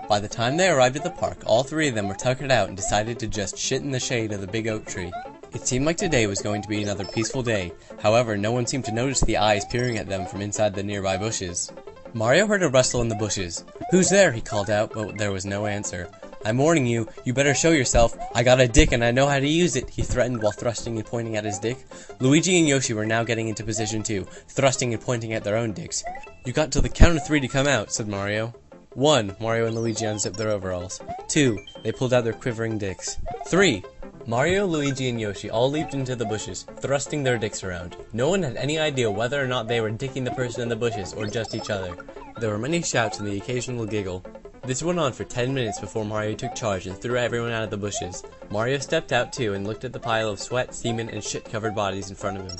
By the time they arrived at the park, all three of them were tuckered out and decided to just shit in the shade of the big oak tree. It seemed like today was going to be another peaceful day. However, no one seemed to notice the eyes peering at them from inside the nearby bushes. Mario heard a rustle in the bushes. "Who's there?" he called out, but there was no answer. "I'm warning you, you better show yourself. I got a dick and I know how to use it," he threatened while thrusting and pointing at his dick. Luigi and Yoshi were now getting into position too, thrusting and pointing at their own dicks. "You got till the count of 3 to come out," said Mario. 1. Mario and Luigi unzipped their overalls. 2. They pulled out their quivering dicks. 3. Mario, Luigi, and Yoshi all leaped into the bushes, thrusting their dicks around. No one had any idea whether or not they were dicking the person in the bushes or just each other. There were many shouts and the occasional giggle. This went on for 10 minutes before Mario took charge and threw everyone out of the bushes. Mario stepped out too and looked at the pile of sweat, semen, and shit-covered bodies in front of him.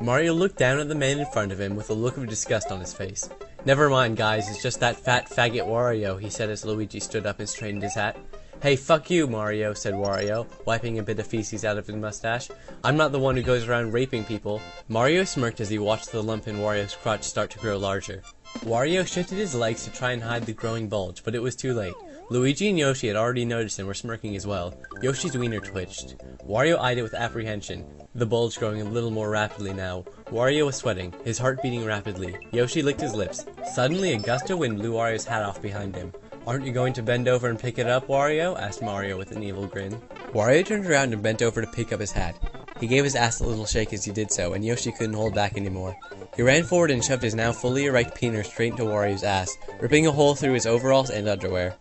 Mario looked down at the man in front of him with a look of disgust on his face. "Never mind, guys, it's just that fat faggot Wario," he said as Luigi stood up and straightened his hat. "Hey, fuck you, Mario," said Wario, wiping a bit of feces out of his mustache. "I'm not the one who goes around raping people." Mario smirked as he watched the lump in Wario's crotch start to grow larger. Wario shifted his legs to try and hide the growing bulge, but it was too late. Luigi and Yoshi had already noticed and were smirking as well. Yoshi's wiener twitched. Wario eyed it with apprehension, the bulge growing a little more rapidly now. Wario was sweating, his heart beating rapidly. Yoshi licked his lips. Suddenly, a gust of wind blew Wario's hat off behind him. "Aren't you going to bend over and pick it up, Wario?" asked Mario with an evil grin. Wario turned around and bent over to pick up his hat. He gave his ass a little shake as he did so, and Yoshi couldn't hold back anymore. He ran forward and shoved his now fully erect peener straight into Wario's ass, ripping a hole through his overalls and underwear.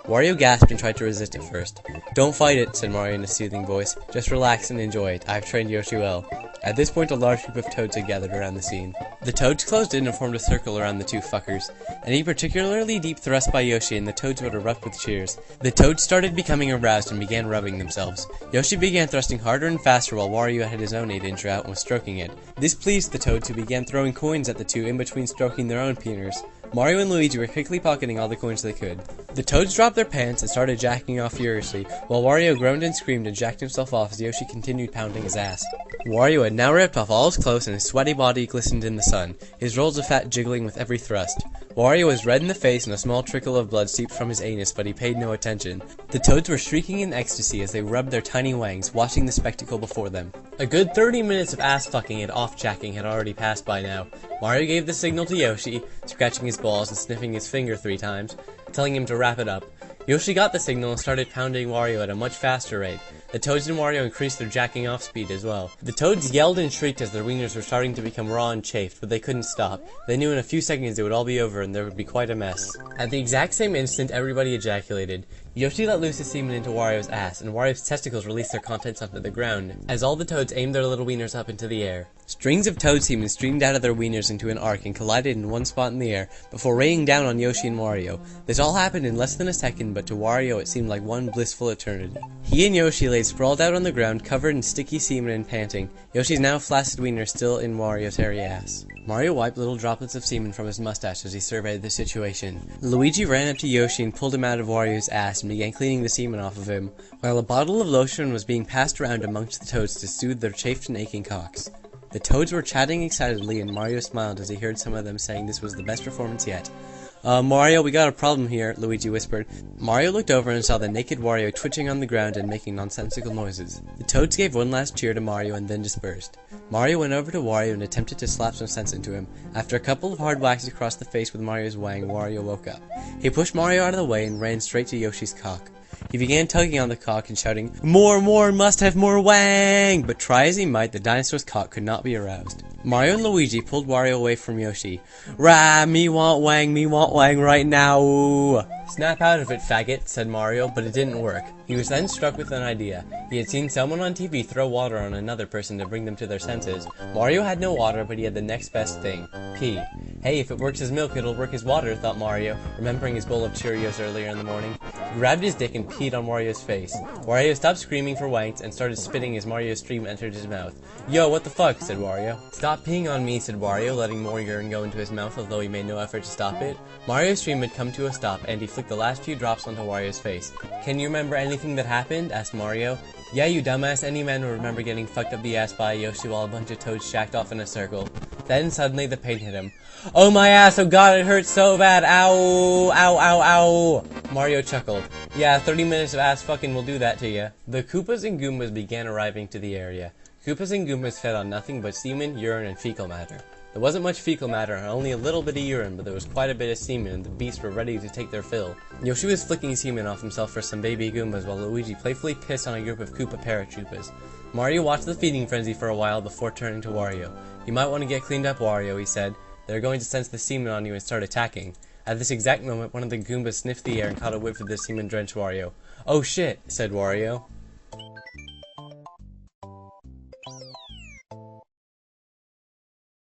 Wario gasped and tried to resist at first. "Don't fight it," said Mario in a soothing voice. "Just relax and enjoy it. I've trained Yoshi well." At this point, a large group of toads had gathered around the scene. The toads closed in and formed a circle around the two fuckers. Any particularly deep thrust by Yoshi and the toads would erupt with cheers. The toads started becoming aroused and began rubbing themselves. Yoshi began thrusting harder and faster while Wario had his own 8-inch out and was stroking it. This pleased the toads, who began throwing coins at the two in between stroking their own peeners. Mario and Luigi were quickly pocketing all the coins they could. The toads dropped their pants and started jacking off furiously, while Wario groaned and screamed and jacked himself off as Yoshi continued pounding his ass. Wario had now ripped off all his clothes and his sweaty body glistened in the sun, his rolls of fat jiggling with every thrust. Wario was red in the face and a small trickle of blood seeped from his anus, but he paid no attention. The toads were shrieking in ecstasy as they rubbed their tiny wangs, watching the spectacle before them. A good 30 minutes of ass-fucking and off-jacking had already passed by now. Mario gave the signal to Yoshi, scratching his balls and sniffing his finger 3 times, telling him to wrap it up. Yoshi got the signal and started pounding Wario at a much faster rate. The toads and Wario increased their jacking off speed as well. The toads yelled and shrieked as their wieners were starting to become raw and chafed, but they couldn't stop. They knew in a few seconds it would all be over and there would be quite a mess. At the exact same instant, everybody ejaculated. Yoshi let loose his semen into Wario's ass, and Wario's testicles released their contents onto the ground, as all the toads aimed their little wieners up into the air. Strings of toad semen streamed out of their wieners into an arc and collided in one spot in the air, before raining down on Yoshi and Wario. This all happened in less than a second, but to Wario it seemed like one blissful eternity. He and Yoshi lay sprawled out on the ground, covered in sticky semen and panting, Yoshi's now flaccid wiener still in Wario's hairy ass. Mario wiped little droplets of semen from his mustache as he surveyed the situation. Luigi ran up to Yoshi and pulled him out of Wario's ass and began cleaning the semen off of him, while a bottle of lotion was being passed around amongst the toads to soothe their chafed and aching cocks. The toads were chatting excitedly and Mario smiled as he heard some of them saying this was the best performance yet. Mario, we got a problem here," Luigi whispered. Mario looked over and saw the naked Wario twitching on the ground and making nonsensical noises. The toads gave one last cheer to Mario and then dispersed. Mario went over to Wario and attempted to slap some sense into him. After a couple of hard whacks across the face with Mario's wang, Wario woke up. He pushed Mario out of the way and ran straight to Yoshi's cock. He began tugging on the cock and shouting, "More, more, must have more wang!" But try as he might, the dinosaur's cock could not be aroused. Mario and Luigi pulled Wario away from Yoshi. "Rah, me want wang right now!" "Snap out of it, faggot," said Mario, but it didn't work. He was then struck with an idea. He had seen someone on TV throw water on another person to bring them to their senses. Mario had no water, but he had the next best thing. Pee. Hey, if it works as milk, it'll work as water, thought Mario, remembering his bowl of Cheerios earlier in the morning. He grabbed his dick and peed on Wario's face. Wario stopped screaming for wanks and started spitting as Mario's stream entered his mouth. "Yo, what the fuck?" said Wario. "Stop peeing on me," said Wario, letting more urine go into his mouth, although he made no effort to stop it. Mario's stream had come to a stop, and he flicked the last few drops onto Wario's face. "Can you remember anything that happened?" asked Mario. "Yeah, you dumbass, any man would remember getting fucked up the ass by a Yoshi while a bunch of toads shacked off in a circle." Then suddenly the pain hit him. Oh my ass, oh god, it hurts so bad, ow, ow, ow, ow. Mario chuckled. Yeah, 30 minutes of ass fucking will do that to ya. The Koopas and Goombas began arriving to the area. Koopas and Goombas fed on nothing but semen, urine, and fecal matter. There wasn't much fecal matter, only a little bit of urine, but there was quite a bit of semen, and the beasts were ready to take their fill. Yoshi was flicking semen off himself for some baby Goombas, while Luigi playfully pissed on a group of Koopa paratroopas. Mario watched the feeding frenzy for a while before turning to Wario. You might want to get cleaned up, Wario, he said. They're going to sense the semen on you and start attacking. At this exact moment, one of the Goombas sniffed the air and caught a whiff of the semen-drenched Wario. Oh shit, said Wario.